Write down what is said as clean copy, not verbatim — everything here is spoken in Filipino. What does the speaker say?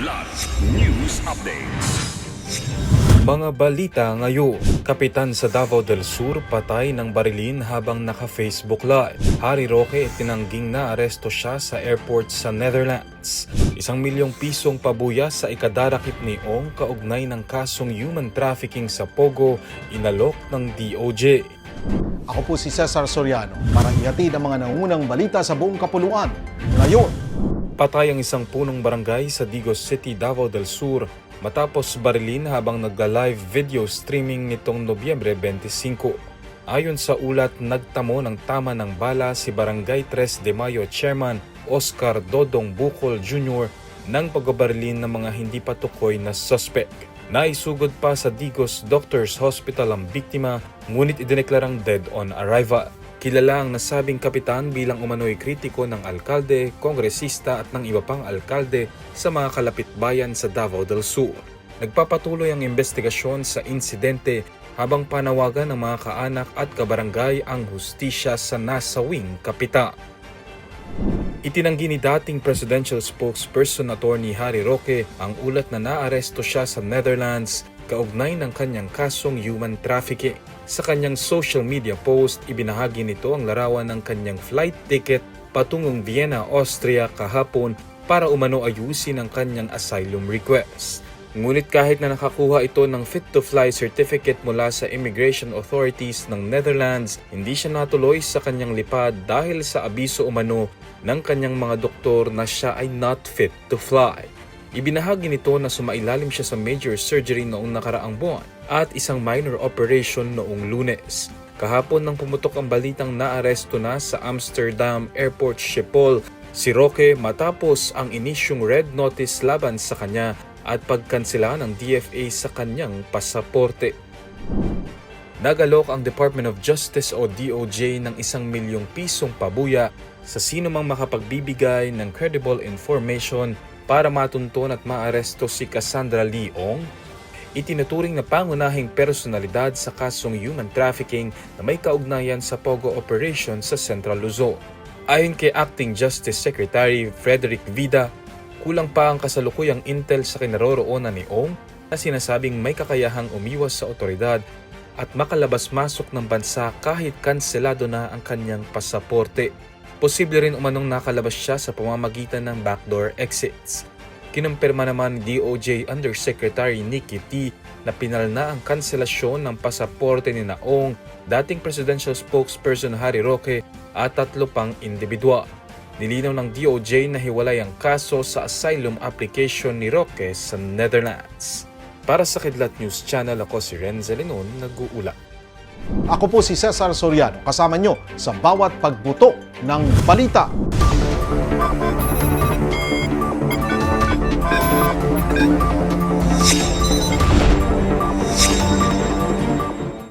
Kidlat News Updates. Mga balita ngayon, kapitan sa Davao del Sur patay ng barilin habang naka-Facebook Live. Harry Roque tinangging na aresto siya sa airport sa Netherlands. 1 milyong pisong pabuya sa ikadarakip ni Ong kaugnay ng kasong human trafficking sa Pogo, inalok ng DOJ. Ako po si Cesar Soriano para ihatid ang mga nangungunang balita sa buong kapuluan. Ngayon, Patay ang isang punong barangay sa Digos City, Davao del Sur matapos barilin habang nagla-live video streaming nitong Nobyembre 25. Ayon sa ulat, nagtamo ng tama ng bala si Barangay 3 de Mayo Chairman Oscar Dodong Bukol Jr. ng pagbabarilin ng mga hindi patukoy na suspect. Naisugod pa sa Digos Doctors Hospital ang biktima, ngunit idineklarang dead on arrival. Kilala ang nasabing kapitan bilang umano'y kritiko ng alkalde, kongresista at ng iba pang alkalde sa mga kalapit bayan sa Davao del Sur. Nagpapatuloy ang investigasyon sa insidente habang panawagan ng mga kaanak at kabarangay ang hustisya sa nasawing kapitan. Itinanggi ni dating presidential spokesperson Attorney Harry Roque ang ulat na naaresto siya sa Netherlands kaugnay ng kanyang kasong human trafficking. Sa kanyang social media post, ibinahagi nito ang larawan ng kanyang flight ticket patungong Vienna, Austria kahapon para umano ayusin ang kanyang asylum request. Ngunit kahit na nakakuha ito ng fit-to-fly certificate mula sa immigration authorities ng Netherlands, hindi siya natuloy sa kanyang lipad dahil sa abiso umano ng kanyang mga doktor na siya ay not fit to fly. Ibinahagi nito na sumailalim siya sa major surgery noong nakaraang buwan at isang minor operation noong Lunes. Kahapon nang pumutok ang balitang naaresto na sa Amsterdam Airport Schiphol si Roque matapos ang inisyong red notice laban sa kanya at pagkansela ng DFA sa kanyang pasaporte. Nagalok ang Department of Justice o DOJ ng 1 milyong pisong pabuya sa sino mang makapagbibigay ng credible information para matunton at maaresto si Cassandra Lee Ong, itinuturing na pangunahing personalidad sa kasong human trafficking na may kaugnayan sa Pogo operation sa Central Luzon. Ayon kay Acting Justice Secretary Frederick Vida, kulang pa ang kasalukuyang intel sa kinaroroonan ni Ong na sinasabing may kakayahang umiwas sa otoridad at makalabas-masok ng bansa kahit kanselado na ang kanyang pasaporte. Posible rin umanong nakalabas siya sa pamamagitan ng backdoor exits. Kinumpirma naman ni DOJ Undersecretary Nikki T na pinalna ang kanselasyon ng pasaporte ni Ong, dating presidential spokesperson Harry Roque at 3 pang individual. Nilinaw ng DOJ na hiwalay ang kaso sa asylum application ni Roque sa Netherlands. Para sa Kidlat News Channel, ako si Renzo Linon, nag-uula. ako po si Cesar Soriano kasama nyo sa bawat pagbuto ng balita.